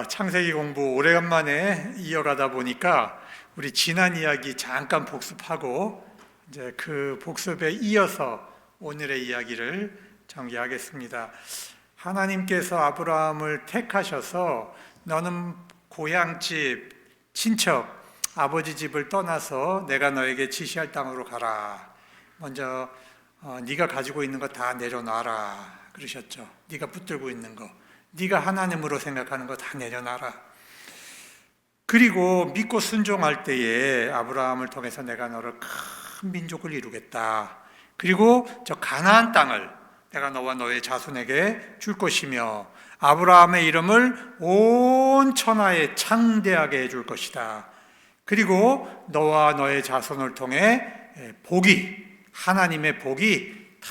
창세기 공부 오래간만에 이어가다 보니까 우리 지난 이야기 잠깐 복습하고 이제 그 복습에 이어서 오늘의 이야기를 전개하겠습니다. 하나님께서 아브라함을 택하셔서 너는 고향집, 친척, 아버지 집을 떠나서 내가 너에게 지시할 땅으로 가라. 먼저 네가 가지고 있는 거 다 내려놔라 그러셨죠. 네가 붙들고 있는 거, 네가 하나님으로 생각하는 거 다 내려놔라. 그리고 믿고 순종할 때에 아브라함을 통해서 내가 너를 큰 민족을 이루겠다. 그리고 저 가나안 땅을 내가 너와 너의 자손에게 줄 것이며 아브라함의 이름을 온 천하에 창대하게 해줄 것이다. 그리고 너와 너의 자손을 통해 하나님의 복이 다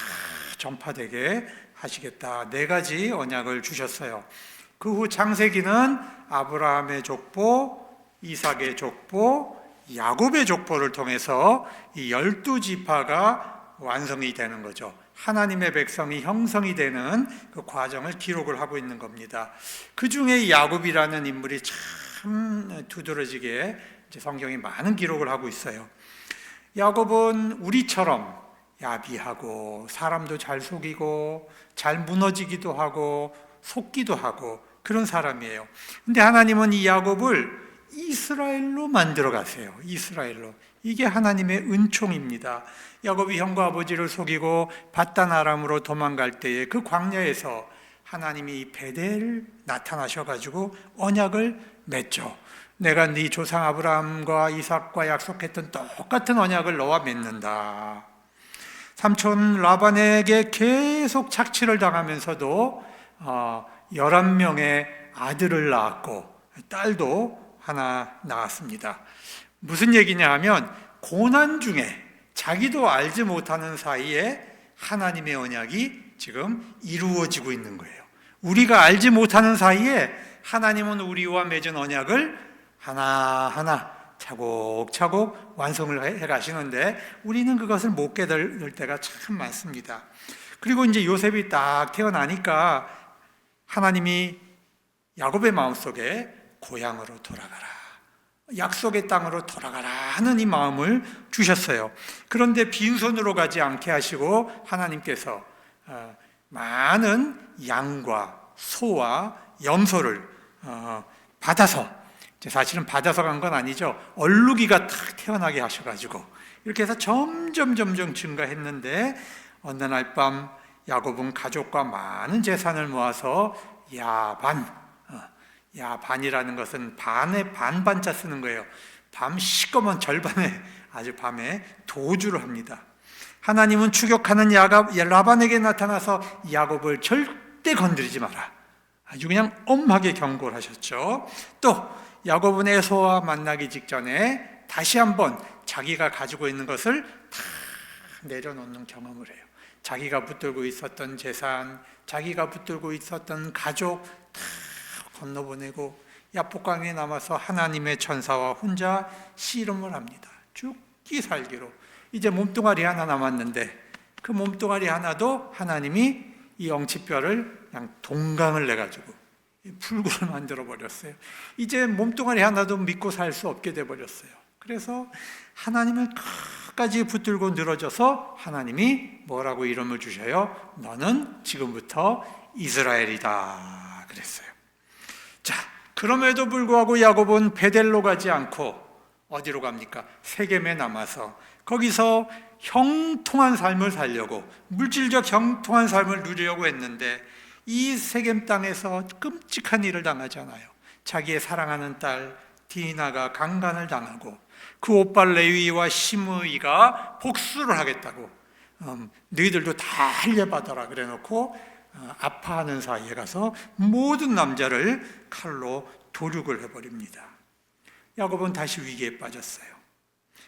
전파되게 하시겠다. 4가지 언약을 주셨어요. 그 후 창세기는 아브라함의 족보, 이삭의 족보, 야곱의 족보를 통해서 이 12지파가 완성이 되는 거죠. 하나님의 백성이 형성이 되는 그 과정을 기록을 하고 있는 겁니다. 그 중에 야곱이라는 인물이 참 두드러지게 성경이 많은 기록을 하고 있어요. 야곱은 우리처럼 야비하고 사람도 잘 속이고 잘 무너지기도 하고 속기도 하고 그런 사람이에요. 근데 하나님은 이 야곱을 이스라엘로 만들어 가세요. 이스라엘로. 이게 하나님의 은총입니다. 야곱이 형과 아버지를 속이고 밧단 아람으로 도망갈 때에 그 광야에서 하나님이 베델 나타나셔가지고 언약을 맺죠. 내가 네 조상 아브라함과 이삭과 약속했던 똑같은 언약을 너와 맺는다. 삼촌 라반에게 계속 착취를 당하면서도 11명의 아들을 낳았고 딸도 하나 낳았습니다. 무슨 얘기냐 하면 고난 중에 자기도 알지 못하는 사이에 하나님의 언약이 지금 이루어지고 있는 거예요. 우리가 알지 못하는 사이에 하나님은 우리와 맺은 언약을 하나하나 차곡차곡 완성을 해 가시는데 우리는 그것을 못 깨달을 때가 참 많습니다. 그리고 이제 요셉이 딱 태어나니까 하나님이 야곱의 마음속에 고향으로 돌아가라, 약속의 땅으로 돌아가라 하는 이 마음을 주셨어요. 그런데 빈손으로 가지 않게 하시고 하나님께서 많은 양과 소와 염소를 받아서, 사실은 받아서 간 건 아니죠. 얼룩이가 탁 태어나게 하셔가지고 이렇게 해서 점점 증가했는데 어느 날 밤 야곱은 가족과 많은 재산을 모아서 야반이라는 것은 반에 반반자 쓰는 거예요. 밤 시꺼먼 절반에 아주 밤에 도주를 합니다. 하나님은 추격하는 라반에게 나타나서 야곱을 절대 건드리지 마라. 아주 그냥 엄하게 경고를 하셨죠. 또 야곱은 에서와 만나기 직전에 다시 한번 자기가 가지고 있는 것을 다 내려놓는 경험을 해요. 자기가 붙들고 있었던 재산, 자기가 붙들고 있었던 가족 다 건너보내고 야복강에 남아서 하나님의 천사와 혼자 씨름을 합니다. 죽기 살기로. 이제 몸뚱아리 하나 남았는데 그 몸뚱아리 하나도 하나님이 이 엉치뼈를 그냥 동강을 내가지고 불구를 만들어 버렸어요. 이제 몸뚱아리 하나도 믿고 살 수 없게 돼 버렸어요. 그래서 하나님을 끝까지 붙들고 늘어져서 하나님이 뭐라고 이름을 주셔요? 너는 지금부터 이스라엘이다 그랬어요. 자, 그럼에도 불구하고 야곱은 베델로 가지 않고 어디로 갑니까? 세겜에 남아서 거기서 형통한 삶을 살려고, 물질적 형통한 삶을 누리려고 했는데 이 세겜 땅에서 끔찍한 일을 당하잖아요. 자기의 사랑하는 딸 디나가 강간을 당하고 그 오빠 레위와 시므이가 복수를 하겠다고 너희들도 다 할례받아라 그래 놓고 아파하는 사이에 가서 모든 남자를 칼로 도륙을 해버립니다. 야곱은 다시 위기에 빠졌어요.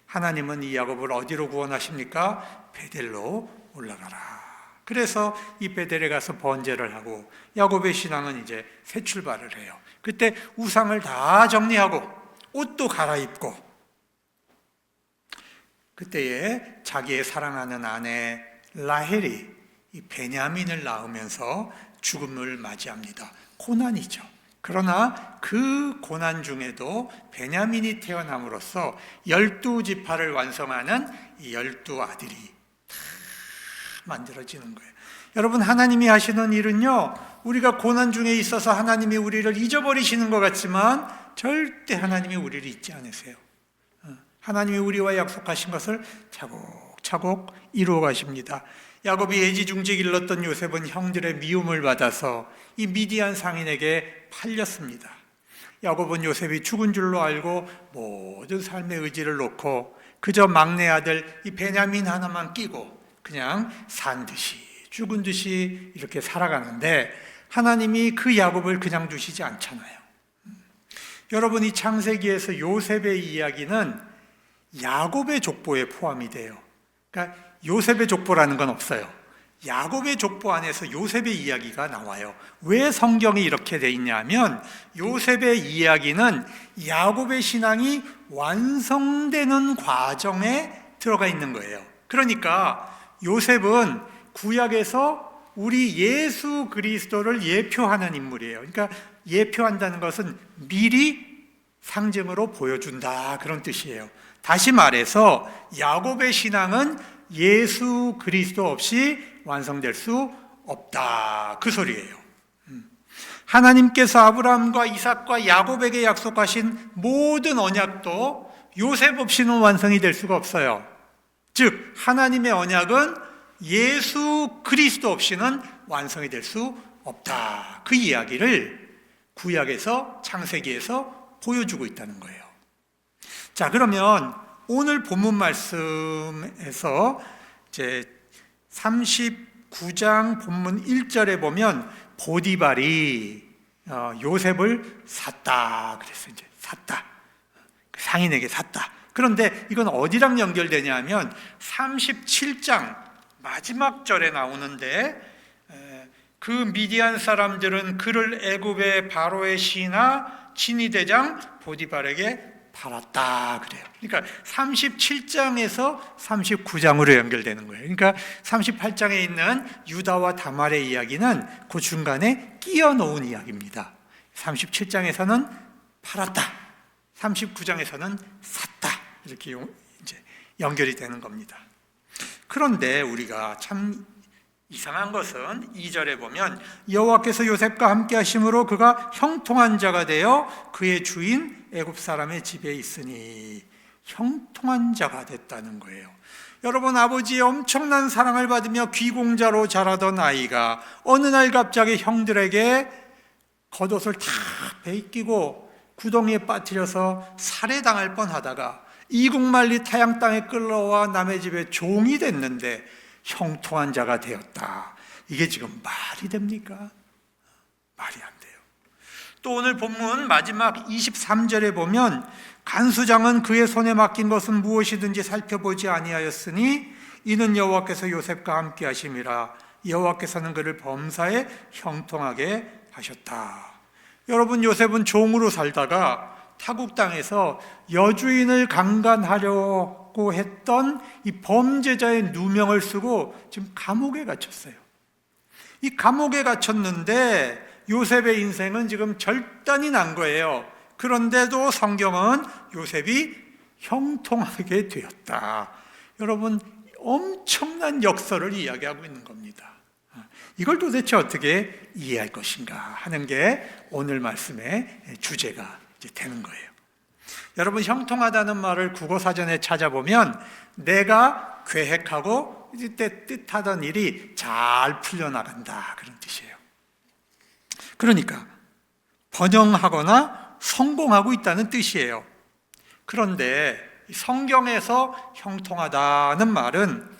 하나님은 이 야곱을 어디로 구원하십니까? 베델로 올라가라. 그래서 이 베델에 가서 번제를 하고 야곱의 신앙은 이제 새 출발을 해요. 그때 우상을 다 정리하고 옷도 갈아입고 그때에 자기의 사랑하는 아내 라헬이 이 베냐민을 낳으면서 죽음을 맞이합니다. 고난이죠. 그러나 그 고난 중에도 베냐민이 태어남으로써 12지파를 완성하는 이 12아들이 다 만들어지는 거예요. 여러분, 하나님이 하시는 일은요, 우리가 고난 중에 있어서 하나님이 우리를 잊어버리시는 것 같지만 절대 하나님이 우리를 잊지 않으세요. 하나님이 우리와 약속하신 것을 차곡차곡 이루어 가십니다. 야곱이 애지중지 길렀던 요셉은 형들의 미움을 받아서 이 미디안 상인에게 팔렸습니다. 야곱은 요셉이 죽은 줄로 알고 모든 삶의 의지를 놓고 그저 막내 아들 이 베냐민 하나만 끼고 그냥 산 듯이 죽은 듯이 이렇게 살아가는데 하나님이 그 야곱을 그냥 두시지 않잖아요. 여러분, 이 창세기에서 요셉의 이야기는 야곱의 족보에 포함이 돼요. 그러니까 요셉의 족보라는 건 없어요. 야곱의 족보 안에서 요셉의 이야기가 나와요. 왜 성경이 이렇게 돼 있냐면 요셉의 이야기는 야곱의 신앙이 완성되는 과정에 들어가 있는 거예요. 그러니까 요셉은 구약에서 우리 예수 그리스도를 예표하는 인물이에요. 그러니까 예표한다는 것은 미리 상징으로 보여준다, 그런 뜻이에요. 다시 말해서 야곱의 신앙은 예수 그리스도 없이 완성될 수 없다, 그 소리예요. 하나님께서 아브라함과 이삭과 야곱에게 약속하신 모든 언약도 요셉 없이는 완성이 될 수가 없어요. 즉 하나님의 언약은 예수 그리스도 없이는 완성이 될 수 없다, 그 이야기를 구약에서 창세기에서 보여주고 있다는 거예요. 자, 그러면 오늘 본문 말씀에서 이제 39장 본문 1절에 보면 보디발이 요셉을 샀다 그랬어요. 이제 샀다, 상인에게 샀다. 그런데 이건 어디랑 연결되냐면 37장 마지막 절에 나오는데 그 미디안 사람들은 그를 애굽의 바로의 시나 진위대장 보디발에게 팔았다 그래요. 그러니까 37장에서 39장으로 연결되는 거예요. 그러니까 38장에 있는 유다와 다말의 이야기는 그 중간에 끼워 놓은 이야기입니다. 37장에서는 팔았다, 39장에서는 샀다, 이렇게 이제 연결이 되는 겁니다. 그런데 우리가 참 이상한 것은 2절에 보면 여호와께서 요셉과 함께 하심으로 그가 형통한 자가 되어 그의 주인 애굽 사람의 집에 있으니, 형통한 자가 됐다는 거예요. 여러분, 아버지의 엄청난 사랑을 받으며 귀공자로 자라던 아이가 어느 날 갑자기 형들에게 겉옷을 다 베끼고 구덩이에 빠뜨려서 살해당할 뻔하다가 이국만리 타양 땅에 끌려와 남의 집에 종이 됐는데 형통한 자가 되었다. 이게 지금 말이 됩니까? 말이 안 돼요. 또 오늘 본문 마지막 23절에 보면 간수장은 그의 손에 맡긴 것은 무엇이든지 살펴보지 아니하였으니 이는 여호와께서 요셉과 함께 하심이라. 여호와께서는 그를 범사에 형통하게 하셨다. 여러분, 요셉은 종으로 살다가 타국 땅에서 여주인을 강간하려고 했던 이 범죄자의 누명을 쓰고 지금 감옥에 갇혔어요. 이 감옥에 갇혔는데 요셉의 인생은 지금 절단이 난 거예요. 그런데도 성경은 요셉이 형통하게 되었다. 여러분, 엄청난 역사를 이야기하고 있는 겁니다. 이걸 도대체 어떻게 이해할 것인가 하는 게 오늘 말씀의 주제가 이제 되는 거예요. 여러분, 형통하다는 말을 국어사전에 찾아보면 내가 계획하고 이때 뜻하던 일이 잘 풀려나간다, 그런 뜻이에요. 그러니까 번영하거나 성공하고 있다는 뜻이에요. 그런데 성경에서 형통하다는 말은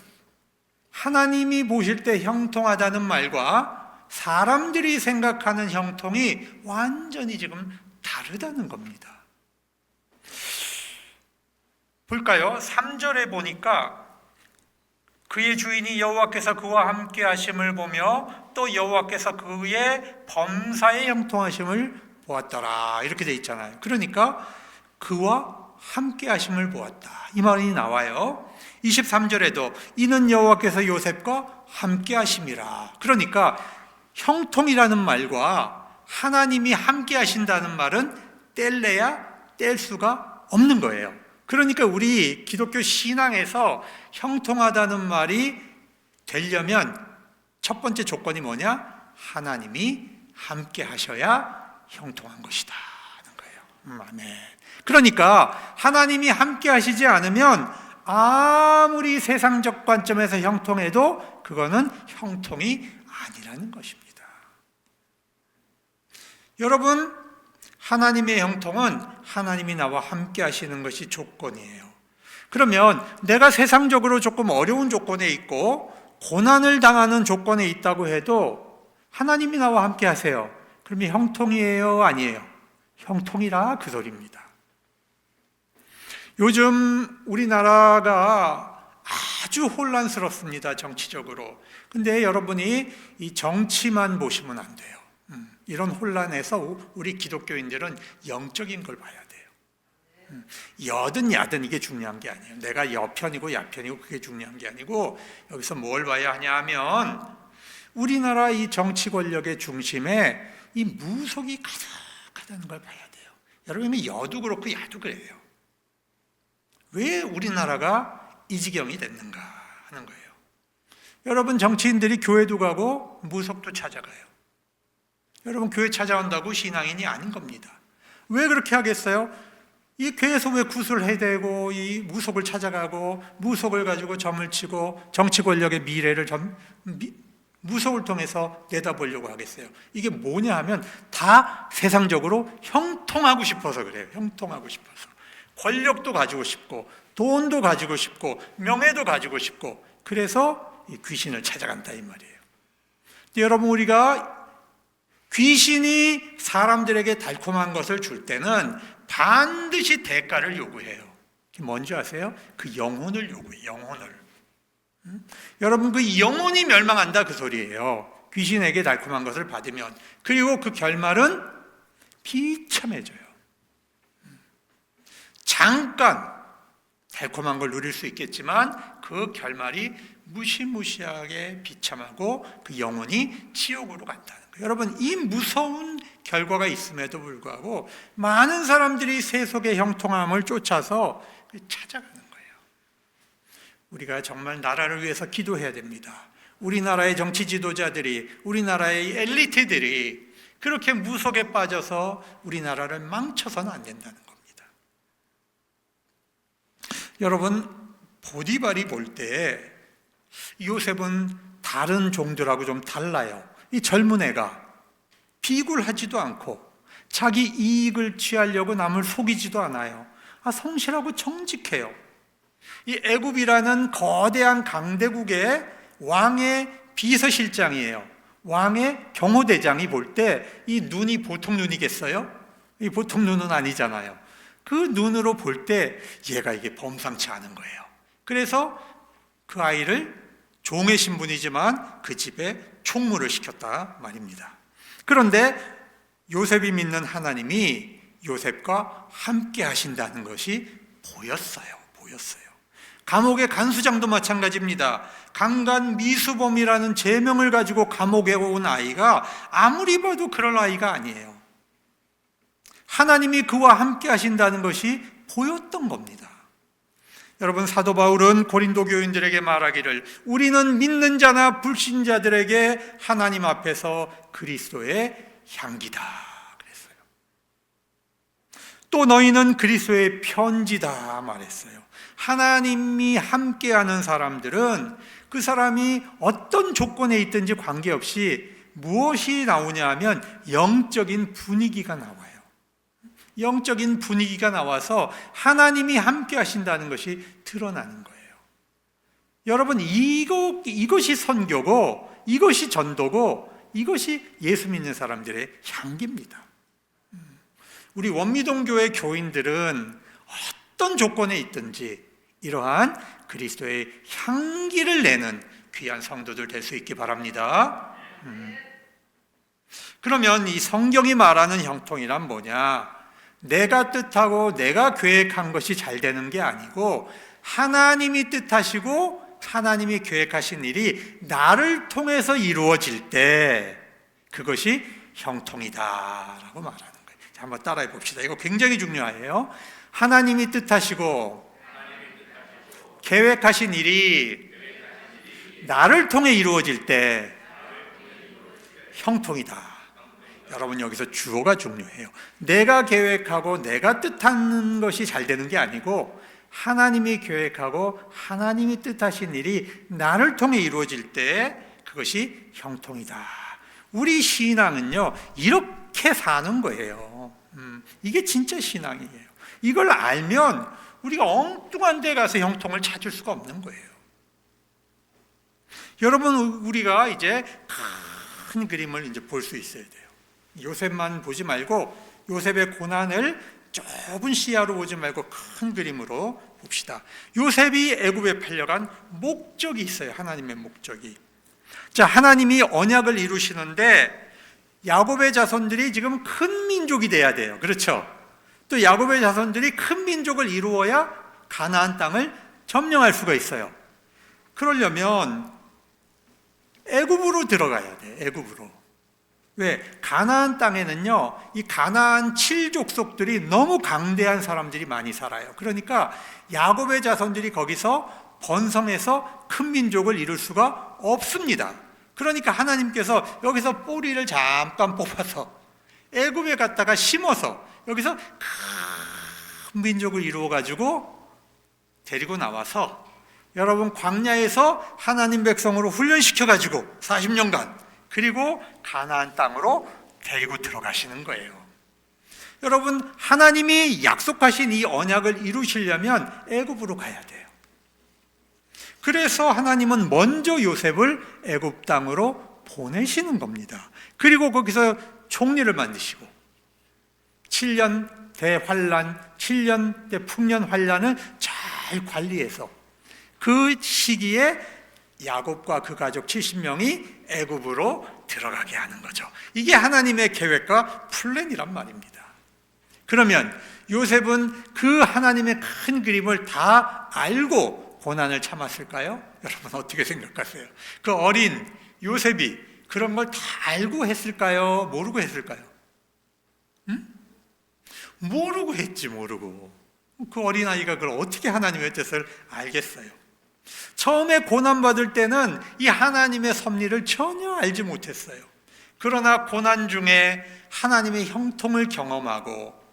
하나님이 보실 때 형통하다는 말과 사람들이 생각하는 형통이 완전히 지금 다르다는 겁니다. 볼까요? 3절에 보니까 그의 주인이 여호와께서 그와 함께 하심을 보며 또 여호와께서 그의 범사에 형통하심을 보았더라, 이렇게 돼 있잖아요. 그러니까 그와 함께 하심을 보았다, 이 말이 나와요. 23절에도 이는 여호와께서 요셉과 함께 하심이라. 그러니까 형통이라는 말과 하나님이 함께 하신다는 말은 뗄래야 뗄 수가 없는 거예요. 그러니까 우리 기독교 신앙에서 형통하다는 말이 되려면 첫 번째 조건이 뭐냐? 하나님이 함께 하셔야 형통한 것이다 하는 거예요. 아멘. 그러니까 하나님이 함께 하시지 않으면 아무리 세상적 관점에서 형통해도 그거는 형통이 아니라는 것입니다. 여러분, 하나님의 형통은 하나님이 나와 함께 하시는 것이 조건이에요. 그러면 내가 세상적으로 조금 어려운 조건에 있고 고난을 당하는 조건에 있다고 해도 하나님이 나와 함께 하세요. 그러면 형통이에요? 아니에요? 형통이라 그 소리입니다. 요즘 우리나라가 아주 혼란스럽습니다. 정치적으로. 근데 여러분이 이 정치만 보시면 안 돼요. 이런 혼란에서 우리 기독교인들은 영적인 걸 봐야 돼요. 여든 야든 이게 중요한 게 아니에요. 내가 여편이고 야편이고 그게 중요한 게 아니고 여기서 뭘 봐야 하냐 하면 우리나라 이 정치 권력의 중심에 이 무속이 가득하다는 걸 봐야 돼요. 여러분, 여도 그렇고 야도 그래요. 왜 우리나라가 이 지경이 됐는가 하는 거예요. 여러분, 정치인들이 교회도 가고 무속도 찾아가요. 여러분, 교회 찾아온다고 신앙인이 아닌 겁니다. 왜 그렇게 하겠어요? 이 교회에서 왜 구슬을 해대고 이 무속을 찾아가고 무속을 가지고 점을 치고 정치 권력의 미래를 무속을 통해서 내다보려고 하겠어요? 이게 뭐냐 하면 다 세상적으로 형통하고 싶어서 그래요. 형통하고 싶어서. 권력도 가지고 싶고 돈도 가지고 싶고 명예도 가지고 싶고 그래서 이 귀신을 찾아간다 이 말이에요. 근데 여러분, 우리가 귀신이 사람들에게 달콤한 것을 줄 때는 반드시 대가를 요구해요. 그게 뭔지 아세요? 그 영혼을 요구해요. 영혼을. 여러분, 그 영혼이 멸망한다 그 소리예요. 귀신에게 달콤한 것을 받으면. 그리고 그 결말은 비참해져요. 잠깐 달콤한 걸 누릴 수 있겠지만 그 결말이 무시무시하게 비참하고 그 영혼이 지옥으로 간다는 거예요. 여러분, 이 무서운 결과가 있음에도 불구하고 많은 사람들이 세속의 형통함을 쫓아서 찾아가는 거예요. 우리가 정말 나라를 위해서 기도해야 됩니다. 우리나라의 정치 지도자들이, 우리나라의 엘리트들이 그렇게 무속에 빠져서 우리나라를 망쳐서는 안 된다는 겁니다. 여러분, 보디발이 볼 때 요셉은 다른 종들하고 좀 달라요. 이 젊은 애가 비굴하지도 않고 자기 이익을 취하려고 남을 속이지도 않아요. 성실하고 정직해요. 이 애굽이라는 거대한 강대국의 왕의 비서실장이에요. 왕의 경호대장이 볼 때 이 눈이 보통 눈이겠어요? 이 보통 눈은 아니잖아요. 그 눈으로 볼 때 얘가 이게 범상치 않은 거예요. 그래서 그 아이를 종의 신분이지만 그 집에 총무를 시켰다 말입니다. 그런데 요셉이 믿는 하나님이 요셉과 함께 하신다는 것이 보였어요. 감옥의 간수장도 마찬가지입니다. 강간 미수범이라는 제명을 가지고 감옥에 온 아이가 아무리 봐도 그럴 아이가 아니에요. 하나님이 그와 함께 하신다는 것이 보였던 겁니다. 여러분, 사도 바울은 고린도 교인들에게 말하기를 우리는 믿는 자나 불신자들에게 하나님 앞에서 그리스도의 향기다 그랬어요. 또 너희는 그리스도의 편지다 말했어요. 하나님이 함께하는 사람들은 그 사람이 어떤 조건에 있든지 관계없이 무엇이 나오냐 하면 영적인 분위기가 나와요. 영적인 분위기가 나와서 하나님이 함께 하신다는 것이 드러나는 거예요. 여러분, 이것이 선교고 이것이 전도고 이것이 예수 믿는 사람들의 향기입니다. 우리 원미동교회 교인들은 어떤 조건에 있든지 이러한 그리스도의 향기를 내는 귀한 성도들 될 수 있기 바랍니다. 그러면 이 성경이 말하는 형통이란 뭐냐? 내가 뜻하고 내가 계획한 것이 잘 되는 게 아니고 하나님이 뜻하시고 하나님이 계획하신 일이 나를 통해서 이루어질 때 그것이 형통이다라고 말하는 거예요. 자, 한번 따라해 봅시다. 이거 굉장히 중요해요. 하나님이 뜻하시고 계획하신 일이 나를 통해 이루어질 때 형통이다. 여러분, 여기서 주어가 중요해요. 내가 계획하고 내가 뜻하는 것이 잘 되는 게 아니고 하나님이 계획하고 하나님이 뜻하신 일이 나를 통해 이루어질 때 그것이 형통이다. 우리 신앙은요, 이렇게 사는 거예요. 이게 진짜 신앙이에요. 이걸 알면 우리가 엉뚱한 데 가서 형통을 찾을 수가 없는 거예요. 여러분, 우리가 이제 큰 그림을 이제 볼 수 있어야 돼요. 요셉만 보지 말고 요셉의 고난을 좁은 시야로 보지 말고 큰 그림으로 봅시다. 요셉이 애굽에 팔려간 목적이 있어요. 하나님의 목적이. 자, 하나님이 언약을 이루시는데 야곱의 자손들이 지금 큰 민족이 돼야 돼요. 그렇죠? 또 야곱의 자손들이 큰 민족을 이루어야 가나안 땅을 점령할 수가 있어요. 그러려면 애굽으로 들어가야 돼. 애굽으로. 왜? 가나안 땅에는요, 이 가나안 7족속들이 너무 강대한 사람들이 많이 살아요. 그러니까 야곱의 자손들이 거기서 번성해서 큰 민족을 이룰 수가 없습니다. 그러니까 하나님께서 여기서 뿌리를 잠깐 뽑아서 애굽에 갔다가 심어서 여기서 큰 민족을 이루어 가지고 데리고 나와서 여러분, 광야에서 하나님 백성으로 훈련시켜 가지고 40년간 그리고 가나안 땅으로 데리고 들어가시는 거예요. 여러분, 하나님이 약속하신 이 언약을 이루시려면 애굽으로 가야 돼요. 그래서 하나님은 먼저 요셉을 애굽 땅으로 보내시는 겁니다. 그리고 거기서 총리를 만드시고 7년 대환란, 7년 대풍년 환란을 잘 관리해서 그 시기에 야곱과 그 가족 70명이 애굽으로 들어가게 하는 거죠. 이게 하나님의 계획과 플랜이란 말입니다. 그러면 요셉은 그 하나님의 큰 그림을 다 알고 고난을 참았을까요? 여러분, 어떻게 생각하세요? 그 어린 요셉이 그런 걸 다 알고 했을까요? 모르고 했을까요? 모르고 했지. 모르고. 그 어린아이가 그걸 어떻게 하나님의 뜻을 알겠어요? 처음에 고난받을 때는 이 하나님의 섭리를 전혀 알지 못했어요. 그러나 고난 중에 하나님의 형통을 경험하고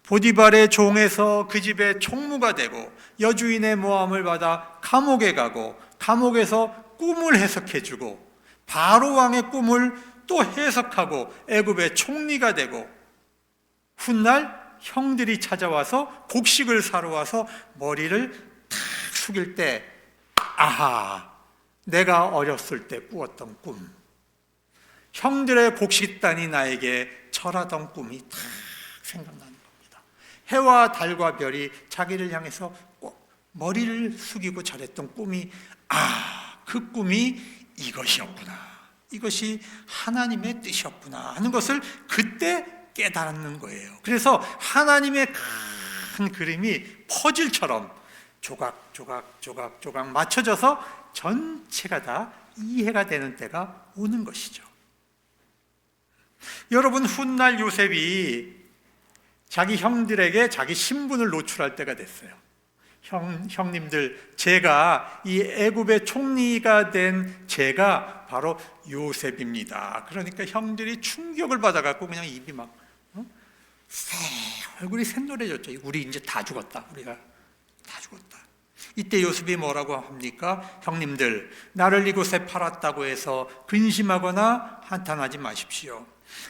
보디발의 종에서 그 집의 총무가 되고 여주인의 모함을 받아 감옥에 가고 감옥에서 꿈을 해석해주고 바로 왕의 꿈을 또 해석하고 애굽의 총리가 되고 훗날 형들이 찾아와서 곡식을 사러 와서 머리를 탁 숙일 때 아하, 내가 어렸을 때 꾸었던 꿈, 형들의 곡식단이 나에게 절하던 꿈이 탁 생각나는 겁니다. 해와 달과 별이 자기를 향해서 머리를 숙이고 절했던 꿈이 그 꿈이 이것이었구나, 이것이 하나님의 뜻이었구나 하는 것을 그때 깨달는 거예요. 그래서 하나님의 큰 그림이 퍼즐처럼 조각 맞춰져서 전체가 다 이해가 되는 때가 오는 것이죠. 여러분, 훗날 요셉이 자기 형들에게 자기 신분을 노출할 때가 됐어요. 형님들, 제가 이 애굽의 총리가 된 제가 바로 요셉입니다. 그러니까 형들이 충격을 받아갖고 그냥 입이 막 얼굴이 샛노래졌죠. 우리 이제 다 죽었다. 우리가 다 죽었다. 이때 요셉이 뭐라고 합니까? 형님들, 나를 이곳에 팔았다고 해서 근심하거나 한탄하지 마십시오.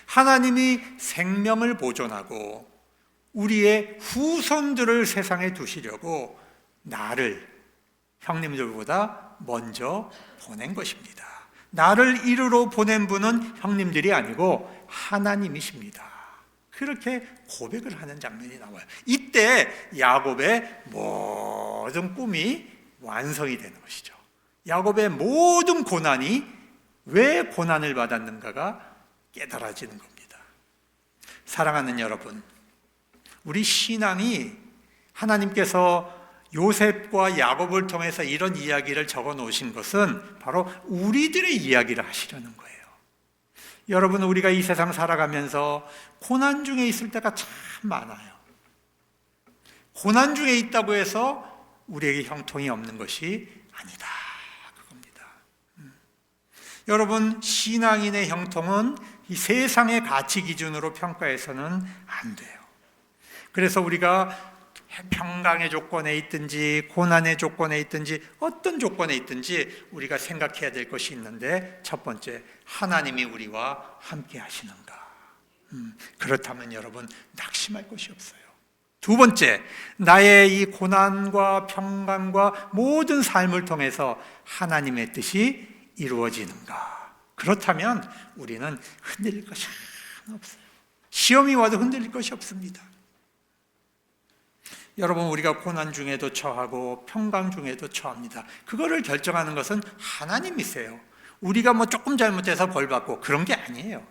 하나님이 생명을 보존하고 우리의 후손들을 세상에 두시려고 나를 형님들보다 먼저 보낸 것입니다. 나를 이르러 보낸 분은 형님들이 아니고 하나님이십니다. 그렇게 고백을 하는 장면이 나와요. 이때 야곱의 모든 꿈이 완성이 되는 것이죠. 야곱의 모든 고난이 왜 고난을 받았는가가 깨달아지는 겁니다. 사랑하는 여러분, 우리 신앙이 하나님께서 요셉과 야곱을 통해서 이런 이야기를 적어 놓으신 것은 바로 우리들의 이야기를 하시려는 거예요. 여러분, 우리가 이 세상 살아가면서 고난 중에 있을 때가 참 많아요. 고난 중에 있다고 해서 우리에게 형통이 없는 것이 아니다, 그겁니다. 여러분, 신앙인의 형통은 이 세상의 가치 기준으로 평가해서는 안 돼요. 그래서 우리가 평강의 조건에 있든지 고난의 조건에 있든지 어떤 조건에 있든지 우리가 생각해야 될 것이 있는데, 첫 번째, 하나님이 우리와 함께 하시는가? 그렇다면 여러분, 낙심할 것이 없어요. 두 번째, 나의 이 고난과 평강과 모든 삶을 통해서 하나님의 뜻이 이루어지는가? 그렇다면 우리는 흔들릴 것이 하나 없어요. 시험이 와도 흔들릴 것이 없습니다. 여러분, 우리가 고난 중에도 처하고 평강 중에도 처합니다. 그거를 결정하는 것은 하나님이세요. 우리가 뭐 조금 잘못해서 벌 받고 그런 게 아니에요.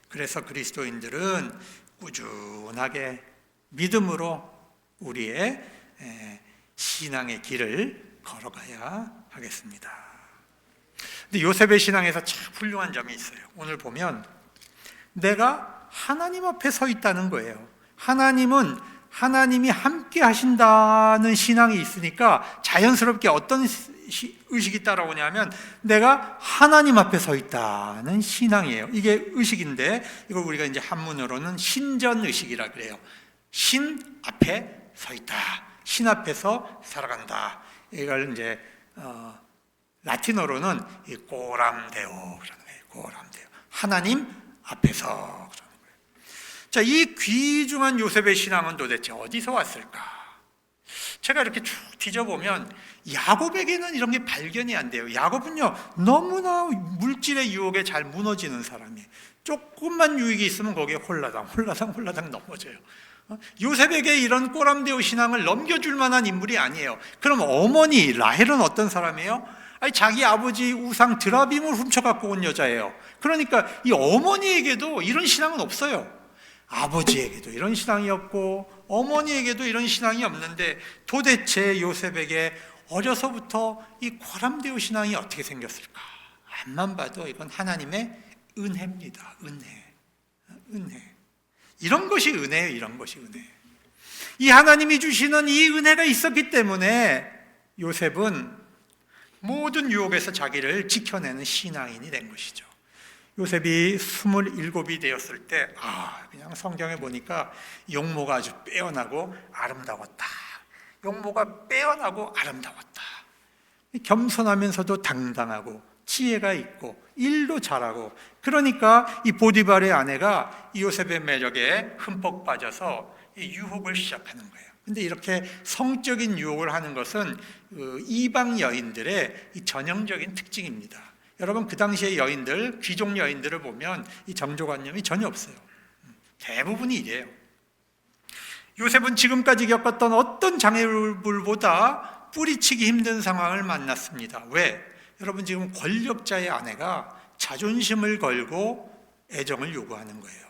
그래서 그리스도인들은 꾸준하게 믿음으로 우리의 신앙의 길을 걸어가야 하겠습니다. 근데 요셉의 신앙에서 참 훌륭한 점이 있어요. 오늘 보면 내가 하나님 앞에 서 있다는 거예요. 하나님이 함께 하신다는 신앙이 있으니까 자연스럽게 어떤 의식이 따라오냐면 내가 하나님 앞에 서 있다는 신앙이에요. 이게 의식인데 이걸 우리가 이제 한문으로는 신전의식이라 그래요. 신 앞에 서 있다. 신 앞에서 살아간다. 이걸 이제 라틴어로는 꼬람데오 그러는 거예요. 꼬람데오. 하나님 앞에서. 자, 이 귀중한 요셉의 신앙은 도대체 어디서 왔을까? 제가 이렇게 쭉 뒤져보면 야곱에게는 이런 게 발견이 안 돼요. 야곱은요, 너무나 물질의 유혹에 잘 무너지는 사람이에요. 조금만 유익이 있으면 거기에 홀라당 넘어져요. 요셉에게 이런 꼬람데오 신앙을 넘겨줄 만한 인물이 아니에요. 그럼 어머니 라헬은 어떤 사람이에요? 아니, 자기 아버지 우상 드라빔을 훔쳐갖고 온 여자예요. 그러니까 이 어머니에게도 이런 신앙은 없어요. 아버지에게도 이런 신앙이 없고 어머니에게도 이런 신앙이 없는데 도대체 요셉에게 어려서부터 이 꼬람데오 신앙이 어떻게 생겼을까? 앞만 봐도 이건 하나님의 은혜입니다. 은혜. 이런 것이 은혜예요. 이런 것이 은혜. 이 하나님이 주시는 이 은혜가 있었기 때문에 요셉은 모든 유혹에서 자기를 지켜내는 신앙인이 된 것이죠. 요셉이 27이 되었을 때 그냥 성경에 보니까 용모가 아주 빼어나고 아름다웠다. 용모가 빼어나고 아름다웠다. 겸손하면서도 당당하고 지혜가 있고 일도 잘하고, 그러니까 이 보디발의 아내가 이 요셉의 매력에 흠뻑 빠져서 이 유혹을 시작하는 거예요. 근데 이렇게 성적인 유혹을 하는 것은 이방 여인들의 이 전형적인 특징입니다. 여러분, 그 당시의 여인들, 귀족 여인들을 보면 이 정조관념이 전혀 없어요. 대부분이 이래요. 요셉은 지금까지 겪었던 어떤 장애물보다 뿌리치기 힘든 상황을 만났습니다. 왜? 여러분, 지금 권력자의 아내가 자존심을 걸고 애정을 요구하는 거예요.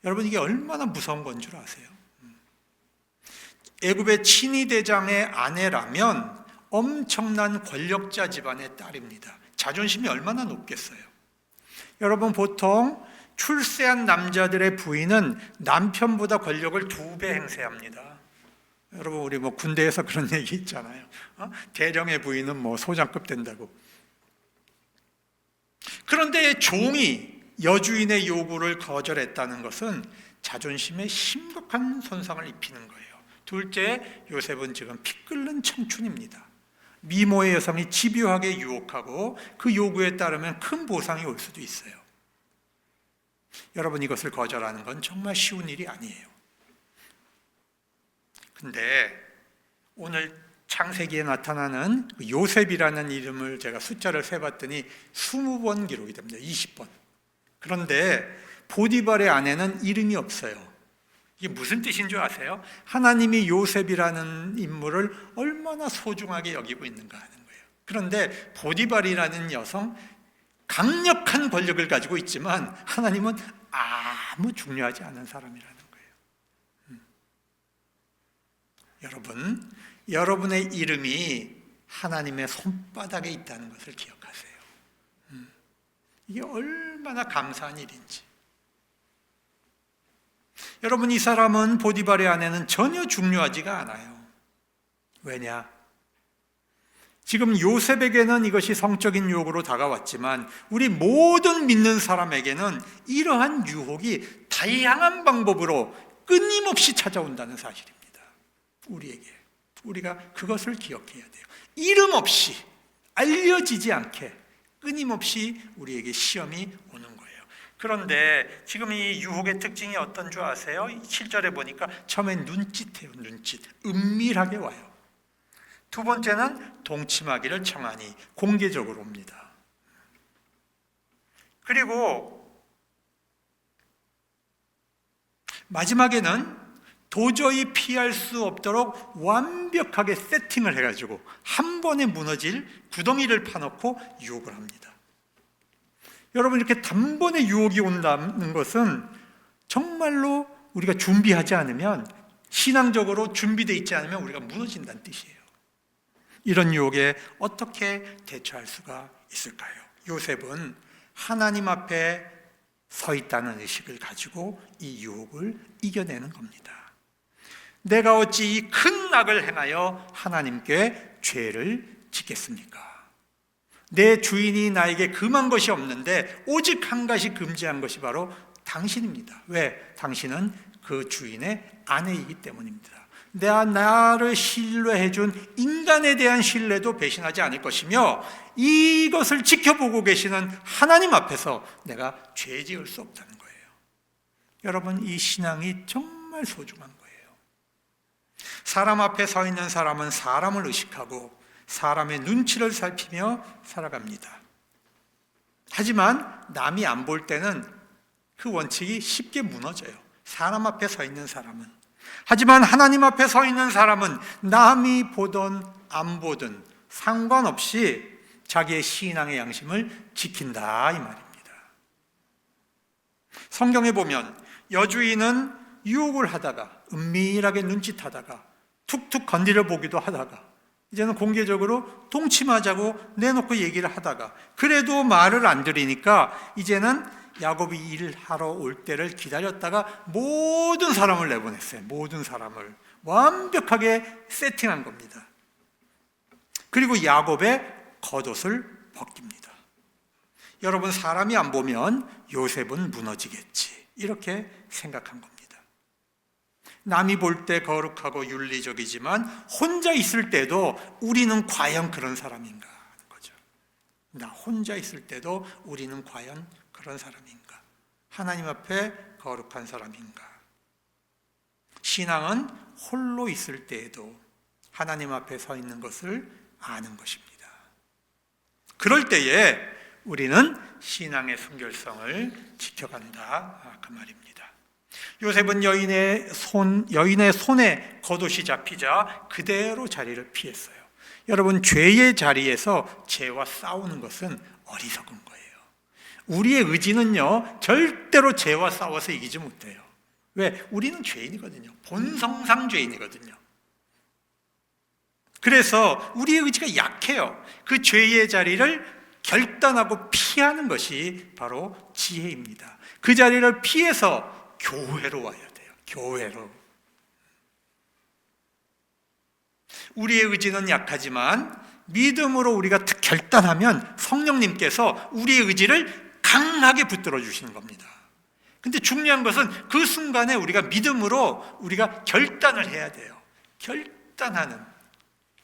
여러분, 이게 얼마나 무서운 건 줄 아세요? 애굽의 친위 대장의 아내라면 엄청난 권력자 집안의 딸입니다. 자존심이 얼마나 높겠어요. 여러분, 보통 출세한 남자들의 부인은 남편보다 권력을 2배 행세합니다. 여러분, 우리 군대에서 그런 얘기 있잖아요. 대령의 부인은 소장급 된다고. 그런데 종이 여주인의 요구를 거절했다는 것은 자존심에 심각한 손상을 입히는 거예요. 둘째, 요셉은 지금 피 끓는 청춘입니다. 미모의 여성이 집요하게 유혹하고 그 요구에 따르면 큰 보상이 올 수도 있어요. 여러분, 이것을 거절하는 건 정말 쉬운 일이 아니에요. 근데 오늘 창세기에 나타나는 요셉이라는 이름을 제가 숫자를 세봤더니 20번 기록이 됩니다. 20번. 그런데 보디발의 아내는 이름이 없어요. 이게 무슨 뜻인 줄 아세요? 하나님이 요셉이라는 인물을 얼마나 소중하게 여기고 있는가 하는 거예요. 그런데 보디발이라는 여성, 강력한 권력을 가지고 있지만 하나님은 아무 중요하지 않은 사람이라는 거예요. 여러분, 여러분의 이름이 하나님의 손바닥에 있다는 것을 기억하세요. 이게 얼마나 감사한 일인지. 여러분, 이 사람은 보디발의 아내는 전혀 중요하지가 않아요. 왜냐? 지금 요셉에게는 이것이 성적인 유혹으로 다가왔지만 우리 모든 믿는 사람에게는 이러한 유혹이 다양한 방법으로 끊임없이 찾아온다는 사실입니다. 우리가 그것을 기억해야 돼요. 이름 없이, 알려지지 않게 끊임없이 우리에게 시험이 오는 거예요. 그런데 지금 이 유혹의 특징이 어떤 줄 아세요? 7절에 보니까 처음엔 눈짓해요. 눈짓. 은밀하게 와요. 두 번째는 동침하기를 청하니, 공개적으로 옵니다. 그리고 마지막에는 도저히 피할 수 없도록 완벽하게 세팅을 해가지고 한 번에 무너질 구덩이를 파놓고 유혹을 합니다. 여러분, 이렇게 단번에 유혹이 온다는 것은 정말로 우리가 준비하지 않으면, 신앙적으로 준비되어 있지 않으면 우리가 무너진다는 뜻이에요. 이런 유혹에 어떻게 대처할 수가 있을까요? 요셉은 하나님 앞에 서 있다는 의식을 가지고 이 유혹을 이겨내는 겁니다. 내가 어찌 이 큰 악을 행하여 하나님께 죄를 짓겠습니까? 내 주인이 나에게 금한 것이 없는데 오직 한 가지 금지한 것이 바로 당신입니다. 왜? 당신은 그 주인의 아내이기 때문입니다. 나를 신뢰해 준 인간에 대한 신뢰도 배신하지 않을 것이며, 이것을 지켜보고 계시는 하나님 앞에서 내가 죄 지을 수 없다는 거예요. 여러분, 이 신앙이 정말 소중한 거예요. 사람 앞에 서 있는 사람은 사람을 의식하고 사람의 눈치를 살피며 살아갑니다. 하지만 남이 안 볼 때는 그 원칙이 쉽게 무너져요. 사람 앞에 서 있는 사람은. 하지만 하나님 앞에 서 있는 사람은 남이 보든 안 보든 상관없이 자기의 신앙의 양심을 지킨다, 이 말입니다. 성경에 보면 여주인은 유혹을 하다가, 은밀하게 눈짓하다가, 툭툭 건드려 보기도 하다가, 이제는 공개적으로 동침하자고 내놓고 얘기를 하다가, 그래도 말을 안 들으니까 이제는 야곱이 일하러 올 때를 기다렸다가 모든 사람을 내보냈어요. 모든 사람을 완벽하게 세팅한 겁니다. 그리고 야곱의 겉옷을 벗깁니다. 여러분, 사람이 안 보면 요셉은 무너지겠지, 이렇게 생각한 겁니다. 남이 볼 때 거룩하고 윤리적이지만 혼자 있을 때도 우리는 과연 그런 사람인가 하는 거죠. 나 혼자 있을 때도 우리는 과연 그런 사람인가? 하나님 앞에 거룩한 사람인가? 신앙은 홀로 있을 때에도 하나님 앞에 서 있는 것을 아는 것입니다. 그럴 때에 우리는 신앙의 순결성을 지켜간다, 그 말입니다. 요셉은 여인의 손에 겉옷이 잡히자 그대로 자리를 피했어요. 여러분, 죄의 자리에서 죄와 싸우는 것은 어리석은 거예요. 우리의 의지는요, 절대로 죄와 싸워서 이기지 못해요. 왜? 우리는 죄인이거든요. 본성상 죄인이거든요. 그래서 우리의 의지가 약해요. 그 죄의 자리를 결단하고 피하는 것이 바로 지혜입니다. 그 자리를 피해서 교회로 와야 돼요. 교회로. 우리의 의지는 약하지만 믿음으로 우리가 결단하면 성령님께서 우리의 의지를 강하게 붙들어 주시는 겁니다. 근데 중요한 것은 그 순간에 우리가 믿음으로 우리가 결단을 해야 돼요.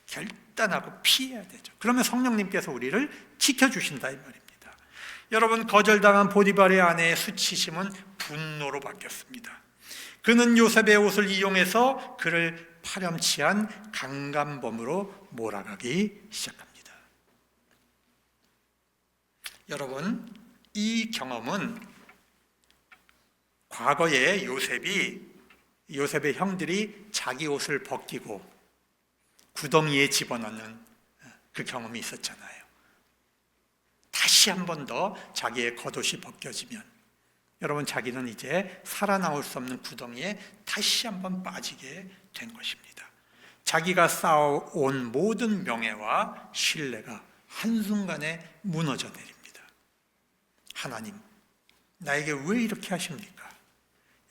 결단하고 피해야 되죠. 그러면 성령님께서 우리를 지켜주신다, 이 말입니다. 여러분, 거절당한 보디발의 아내의 수치심은 분노로 바뀌었습니다. 그는 요셉의 옷을 이용해서 그를 파렴치한 강간범으로 몰아가기 시작합니다. 여러분, 이 경험은 과거에 요셉의 형들이 자기 옷을 벗기고 구덩이에 집어넣는 그 경험이 있었잖아요. 다시 한 번 더 자기의 겉옷이 벗겨지면 여러분, 자기는 이제 살아나올 수 없는 구덩이에 다시 한 번 빠지게 된 것입니다. 자기가 쌓아온 모든 명예와 신뢰가 한순간에 무너져 내립니다. 하나님, 나에게 왜 이렇게 하십니까?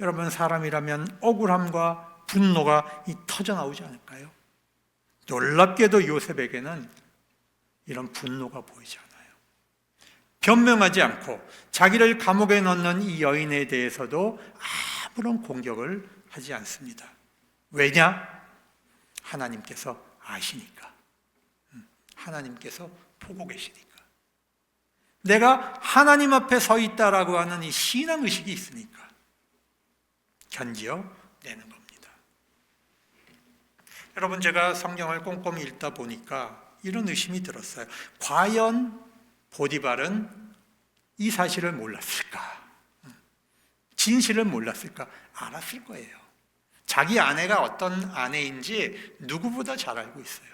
여러분, 사람이라면 억울함과 분노가 터져 나오지 않을까요? 놀랍게도 요셉에게는 이런 분노가 보이지 않아요. 변명하지 않고 자기를 감옥에 넣는 이 여인에 대해서도 아무런 공격을 하지 않습니다. 왜냐? 하나님께서 아시니까. 하나님께서 보고 계시니까. 내가 하나님 앞에 서 있다라고 하는 이 신앙의식이 있으니까 견디어 내는 겁니다. 여러분, 제가 성경을 꼼꼼히 읽다 보니까 이런 의심이 들었어요. 과연 보디발은 이 사실을 몰랐을까? 진실을 몰랐을까? 알았을 거예요. 자기 아내가 어떤 아내인지 누구보다 잘 알고 있어요.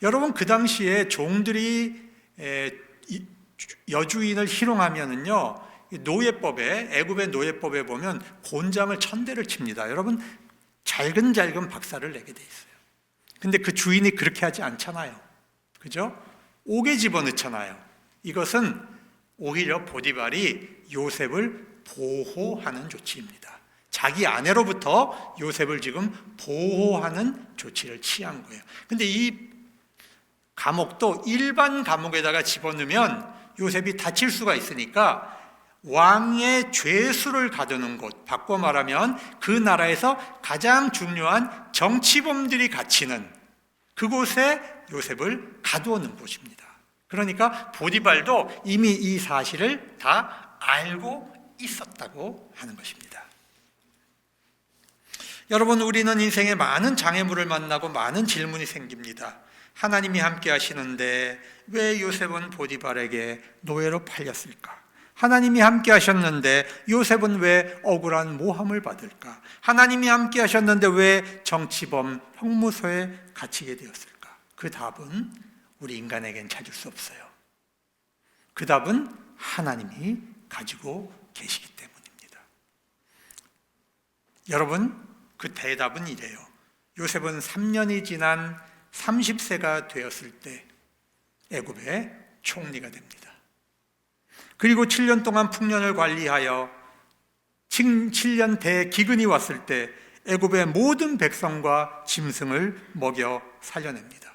여러분, 그 당시에 종들이 여주인을 희롱하면은요, 노예법에, 애굽의 노예법에 보면 곤장을 1000대를 칩니다. 여러분, 잘근잘근 박살을 내게 돼 있어요. 근데 그 주인이 그렇게 하지 않잖아요. 그죠? 옥에 집어넣잖아요. 이것은 오히려 보디발이 요셉을 보호하는 조치입니다. 자기 아내로부터 요셉을 지금 보호하는 조치를 취한 거예요. 근데 이 감옥도 일반 감옥에다가 집어넣으면 요셉이 다칠 수가 있으니까 왕의 죄수를 가두는 곳, 바꿔 말하면 그 나라에서 가장 중요한 정치범들이 갇히는 그곳에 요셉을 가두었는 곳입니다. 그러니까 보디발도 이미 이 사실을 다 알고 있었다고 하는 것입니다. 여러분, 우리는 인생에 많은 장애물을 만나고 많은 질문이 생깁니다. 하나님이 함께 하시는데 왜 요셉은 보디발에게 노예로 팔렸을까? 하나님이 함께 하셨는데 요셉은 왜 억울한 모함을 받을까? 하나님이 함께 하셨는데 왜 정치범 형무소에 갇히게 되었을까? 그 답은 우리 인간에겐 찾을 수 없어요. 그 답은 하나님이 가지고 계시기 때문입니다. 여러분, 그 대답은 이래요. 요셉은 3년이 지난 30세가 되었을 때 애굽의 총리가 됩니다. 그리고 7년 동안 풍년을 관리하여 7년 대기근이 왔을 때 애굽의 모든 백성과 짐승을 먹여 살려냅니다.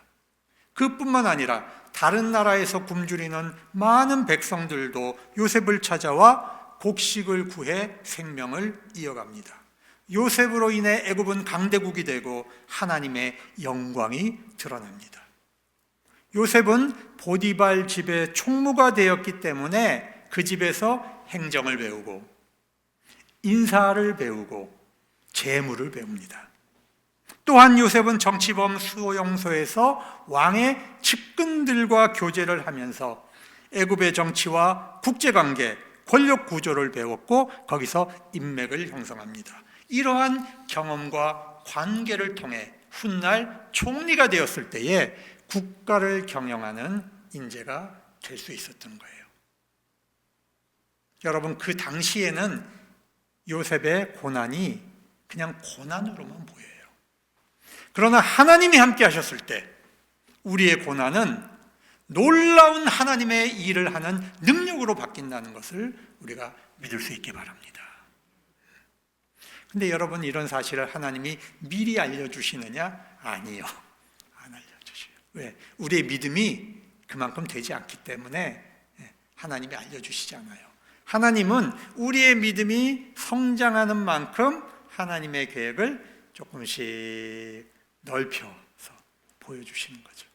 그뿐만 아니라 다른 나라에서 굶주리는 많은 백성들도 요셉을 찾아와 곡식을 구해 생명을 이어갑니다. 요셉으로 인해 애굽은 강대국이 되고 하나님의 영광이 드러납니다. 요셉은 보디발 집의 총무가 되었기 때문에 그 집에서 행정을 배우고 인사를 배우고 재물을 배웁니다. 또한 요셉은 정치범 수용소에서 왕의 측근들과 교제를 하면서 애굽의 정치와 국제관계, 권력 구조를 배웠고 거기서 인맥을 형성합니다. 이러한 경험과 관계를 통해 훗날 총리가 되었을 때에 국가를 경영하는 인재가 될 수 있었던 거예요. 여러분, 그 당시에는 요셉의 고난이 그냥 고난으로만 보여요. 그러나 하나님이 함께 하셨을 때 우리의 고난은 놀라운 하나님의 일을 하는 능력으로 바뀐다는 것을 우리가 믿을 수 있기 바랍니다. 근데 여러분, 이런 사실을 하나님이 미리 알려주시느냐? 아니요, 안 알려주셔요. 왜? 우리의 믿음이 그만큼 되지 않기 때문에 하나님이 알려주시지 않아요. 하나님은 우리의 믿음이 성장하는 만큼 하나님의 계획을 조금씩 넓혀서 보여주시는 거죠.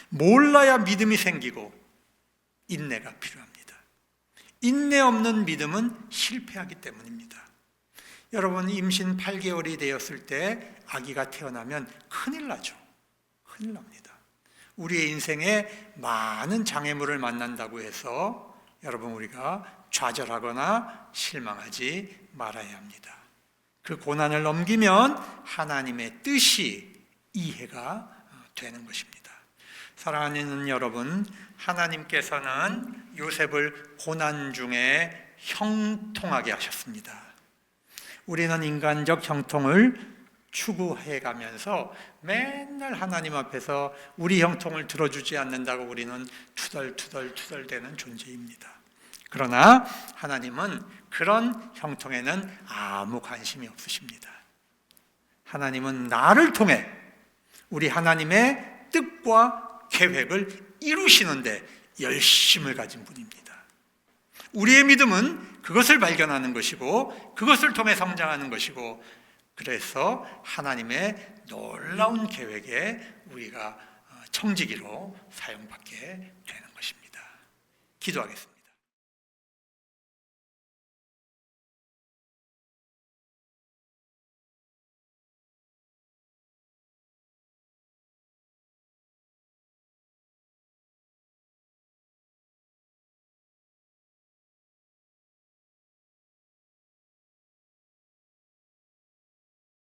몰라야 믿음이 생기고 인내가 필요합니다. 인내 없는 믿음은 실패하기 때문입니다. 여러분, 임신 8개월이 되었을 때 아기가 태어나면 큰일 나죠. 큰일 납니다. 우리의 인생에 많은 장애물을 만난다고 해서 여러분, 우리가 좌절하거나 실망하지 말아야 합니다. 그 고난을 넘기면 하나님의 뜻이 이해가 되는 것입니다. 사랑하는 여러분, 하나님께서는 요셉을 고난 중에 형통하게 하셨습니다. 우리는 인간적 형통을 추구해 가면서 맨날 하나님 앞에서 우리 형통을 들어주지 않는다고 우리는 투덜투덜대는 존재입니다. 그러나 하나님은 그런 형통에는 아무 관심이 없으십니다. 하나님은 나를 통해 우리 하나님의 뜻과 계획을 이루시는데 열심을 가진 분입니다. 우리의 믿음은 그것을 발견하는 것이고 그것을 통해 성장하는 것이고, 그래서 하나님의 놀라운 계획에 우리가 청지기로 사용받게 되는 것입니다. 기도하겠습니다.